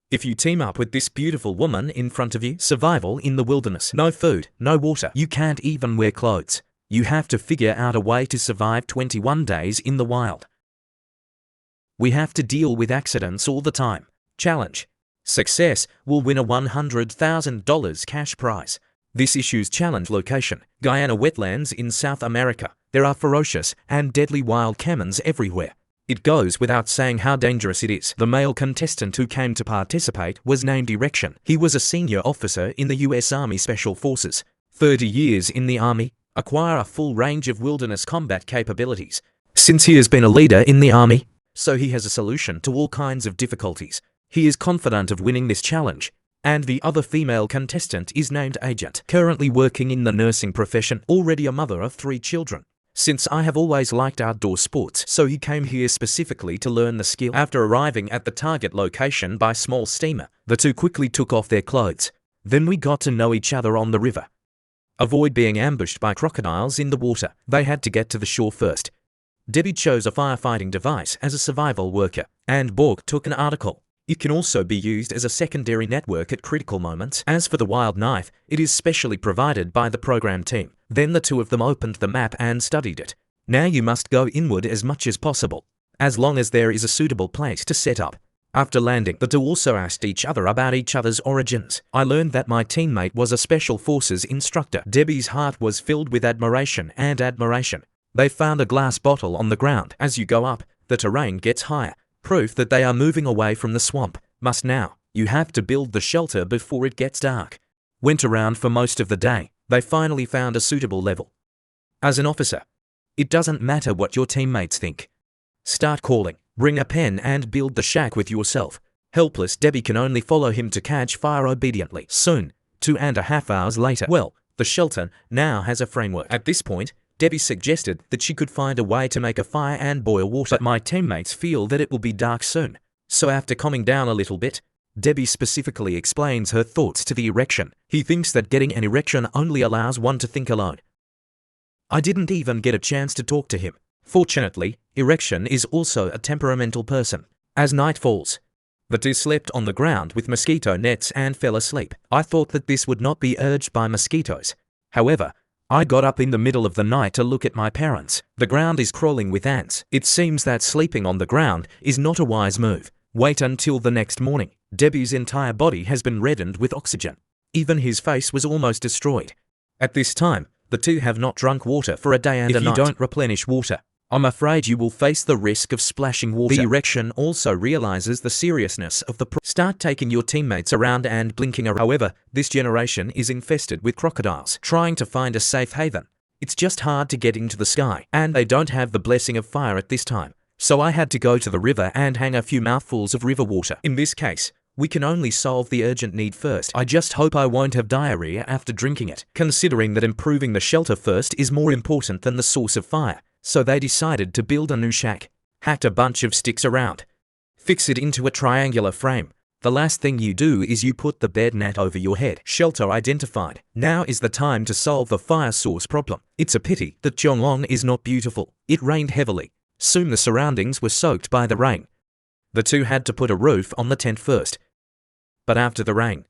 If you team up with this beautiful woman in front of you, survival in the wilderness, no food, no water, you can't even wear clothes. You have to figure out a way to survive 21 days in the wild. We have to deal with accidents all the time. Challenge. Success will win a $100,000 cash prize. This issue's challenge location, Guyana wetlands in South America. There are ferocious and deadly wild camels everywhere. It goes without saying how dangerous it is. The male contestant who came to participate was named Erection. He was a senior officer in the U.S. Army Special Forces. 30 years in the Army, acquire a full range of wilderness combat capabilities. Since he has been a leader in the Army, so he has a solution to all kinds of difficulties. He is confident of winning this challenge. And the other female contestant is named Agent, currently working in the nursing profession, already a mother of 3 children. Since I have always liked outdoor sports, so he came here specifically to learn the skill. After arriving at the target location by small steamer, the two quickly took off their clothes. Then we got to know each other on the river. Avoid being ambushed by crocodiles in the water. They had to get to the shore first. Debbie chose a firefighting device as a survival worker, and Borg took an article. It can also be used as a secondary network at critical moments. As for the wild knife, it is specially provided by the program team. Then the two of them opened the map and studied it. Now you must go inward as much as possible, as long as there is a suitable place to set up. After landing, the two also asked each other about each other's origins. I learned that my teammate was a Special Forces instructor. Debbie's heart was filled with admiration and admiration. They found a glass bottle on the ground. As you go up, the terrain gets higher. Proof that they are moving away from the swamp. Must now. You have to build the shelter before it gets dark. Went around for most of the day. They finally found a suitable level. As an officer, it doesn't matter what your teammates think. Start calling. Bring a pen and build the shack with yourself. Helpless Debbie can only follow him to catch fire obediently. Soon, 2.5 hours later, well, the shelter now has a framework. At this point, Debbie suggested that she could find a way to make a fire and boil water. But my teammates feel that it will be dark soon. So after calming down a little bit, Debbie specifically explains her thoughts to the Erection. He thinks that getting an erection only allows one to think alone. I didn't even get a chance to talk to him. Fortunately, Erection is also a temperamental person. As night falls, the two slept on the ground with mosquito nets and fell asleep. I thought that this would not be urged by mosquitoes. However, I got up in the middle of the night to look at my parents. The ground is crawling with ants. It seems that sleeping on the ground is not a wise move. Wait until the next morning. Debbie's entire body has been reddened with oxygen. Even his face was almost destroyed. At this time, the two have not drunk water for a day and a night. If you don't replenish water, I'm afraid you will face the risk of splashing water. The Erection also realizes the seriousness of the Start taking your teammates around and blinking around. However, this generation is infested with crocodiles. Trying to find a safe haven. It's just hard to get into the sky, and they don't have the blessing of fire at this time. So I had to go to the river and hang a few mouthfuls of river water. In this case, we can only solve the urgent need first. I just hope I won't have diarrhea after drinking it, considering that improving the shelter first is more important than the source of fire. So they decided to build a new shack. Hacked a bunch of sticks around. Fix it into a triangular frame. The last thing you do is you put the bed mat over your head. Shelter identified. Now is the time to solve the fire source problem. It's a pity that Jonglong is not beautiful. It rained heavily. Soon the surroundings were soaked by the rain. The two had to put a roof on the tent first. But after the rain,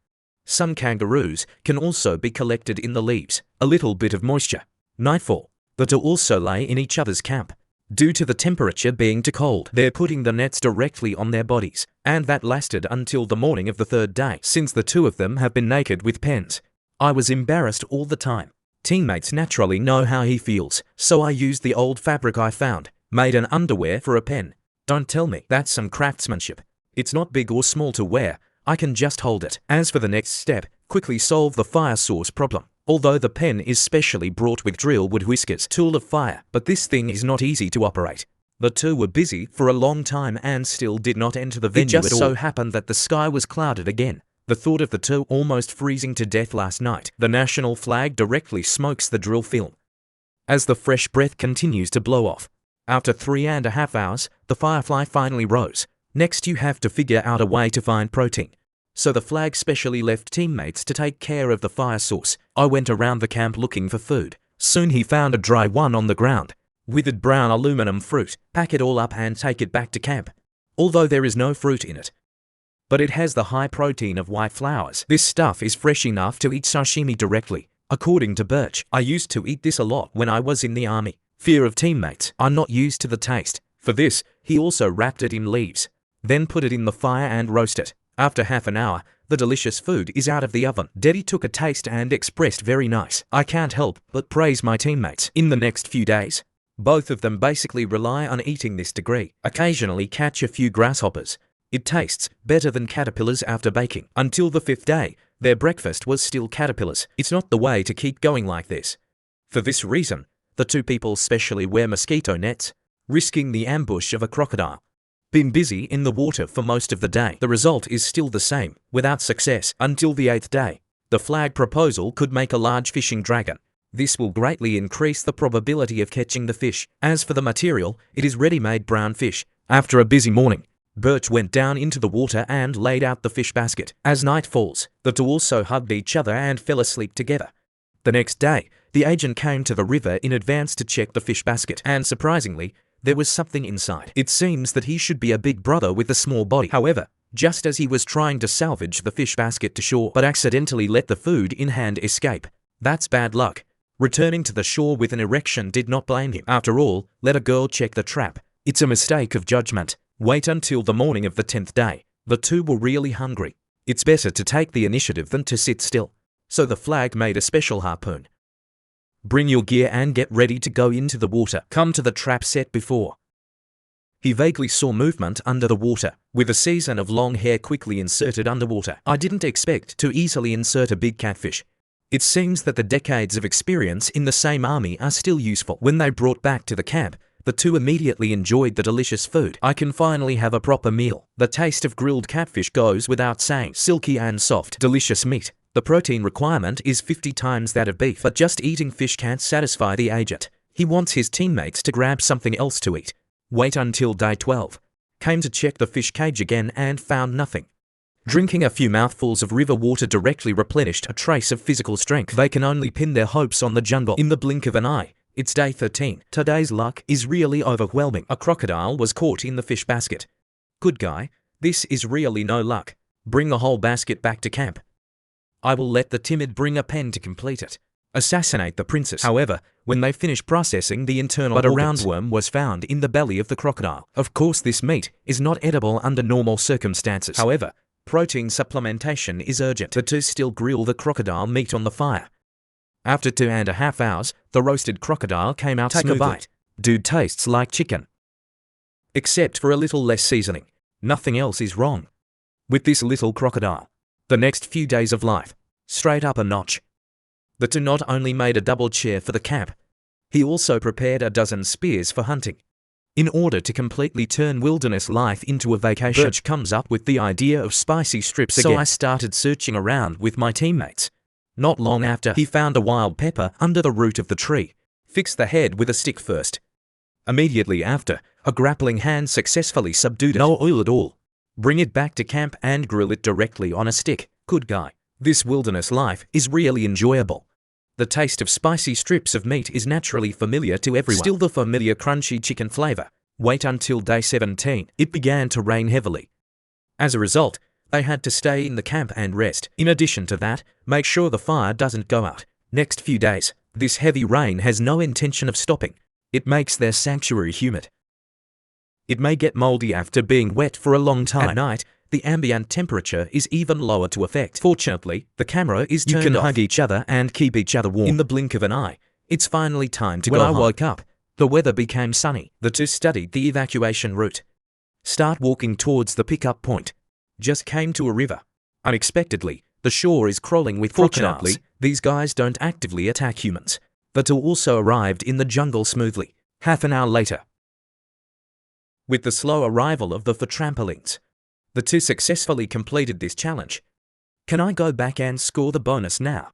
some kangaroos can also be collected in the leaves. A little bit of moisture. Nightfall. The two also lay in each other's camp. Due to the temperature being too cold, they're putting the nets directly on their bodies, and that lasted until the morning of the 3rd day. Since the two of them have been naked with pens, I was embarrassed all the time. Teammates naturally know how he feels, so I used the old fabric I found, made an underwear for a pen. Don't tell me that's some craftsmanship. It's not big or small to wear, I can just hold it. As for the next step, quickly solve the fire source problem. Although the pen is specially brought with drill wood whiskers, tool of fire, but this thing is not easy to operate. The two were busy for a long time and still did not enter the venue at all. It just so happened that the sky was clouded again. The thought of the two almost freezing to death last night. The national flag directly smokes the drill film. As the fresh breath continues to blow off. After 3.5 hours, the firefly finally rose. Next you have to figure out a way to find protein. So the flag specially left teammates to take care of the fire source. I went around the camp looking for food. Soon he found a dry one on the ground. Withered brown aluminum fruit. Pack it all up and take it back to camp. Although there is no fruit in it. but it has the high protein of white flowers. This stuff is fresh enough to eat sashimi directly. According to Birch, I used to eat this a lot when I was in the army. Fear of teammates. I'm not used to the taste. For this, he also wrapped it in leaves. Then put it in the fire and roast it. After half an hour, the delicious food is out of the oven. Daddy took a taste and expressed very nice. I can't help but praise my teammates. In the next few days, both of them basically rely on eating this degree. Occasionally catch a few grasshoppers. It tastes better than caterpillars after baking. Until the 5th day, their breakfast was still caterpillars. It's not the way to keep going like this. For this reason, the two people specially wear mosquito nets, risking the ambush of a crocodile. Been busy in the water for most of the day. The result is still the same, without success, until the 8th day. The flag proposal could make a large fishing dragon. This will greatly increase the probability of catching the fish. As for the material, it is ready-made brown fish. After a busy morning, Birch went down into the water and laid out the fish basket. As night falls, the two also hugged each other and fell asleep together. The next day, the agent came to the river in advance to check the fish basket, and surprisingly, there was something inside. It seems that he should be a big brother with a small body. However, just as he was trying to salvage the fish basket to shore, but accidentally let the food in hand escape. That's bad luck. Returning to the shore with an erection did not blame him. After all, let a girl check the trap. It's a mistake of judgment. Wait until the morning of the 10th day. The two were really hungry. It's better to take the initiative than to sit still. So the flag made a special harpoon. Bring your gear and get ready to go into the water. Come to the trap set before. He vaguely saw movement under the water, with a season of long hair quickly inserted underwater. I didn't expect to easily insert a big catfish. It seems that the decades of experience in the same army are still useful. When they brought back to the camp, the two immediately enjoyed the delicious food. I can finally have a proper meal. The taste of grilled catfish goes without saying. Silky and soft, delicious meat. The protein requirement is 50 times that of beef, but just eating fish can't satisfy the agent. He wants his teammates to grab something else to eat. Wait until day 12. Came to check the fish cage again and found nothing. Drinking a few mouthfuls of river water directly replenished a trace of physical strength. They can only pin their hopes on the jungle. In the blink of an eye, it's day 13. Today's luck is really overwhelming. A crocodile was caught in the fish basket. Good guy, this is really no luck. Bring the whole basket back to camp. I will let the timid bring a pen to complete it. Assassinate the princess. However, when they finished processing the internal organs, a roundworm was found in the belly of the crocodile. Of course, this meat is not edible under normal circumstances. However, protein supplementation is urgent. The two still grill the crocodile meat on the fire. After 2.5 hours, the roasted crocodile came out smoothly. Take a bite. Dude tastes like chicken. Except for a little less seasoning. Nothing else is wrong with this little crocodile. The next few days of life, straight up a notch. The two not only made a double chair for the camp, he also prepared a dozen spears for hunting. In order to completely turn wilderness life into a vacation, Birch comes up with the idea of spicy strips again. So I started searching around with my teammates. Not long after, he found a wild pepper under the root of the tree. Fix the head with a stick first. Immediately after, a grappling hand successfully subdued it. No oil at all. Bring it back to camp and grill it directly on a stick. Good guy. This wilderness life is really enjoyable. The taste of spicy strips of meat is naturally familiar to everyone. Still the familiar crunchy chicken flavor. Wait until day 17. It began to rain heavily. As a result, they had to stay in the camp and rest. In addition to that, make sure the fire doesn't go out. Next few days, this heavy rain has no intention of stopping. It makes their sanctuary humid. It may get moldy after being wet for a long time. At night, the ambient temperature is even lower to effect. Fortunately, the camera is turned off. You can hug each other and keep each other warm. In the blink of an eye, it's finally time to go home. When I woke up, the weather became sunny. The two studied the evacuation route. Start walking towards the pickup point. Just came to a river. Unexpectedly, the shore is crawling with crocodiles. Fortunately, these guys don't actively attack humans. The two also arrived in the jungle smoothly. Half an hour later, with the slow arrival of the trampolines, the two successfully completed this challenge. Can I go back and score the bonus now?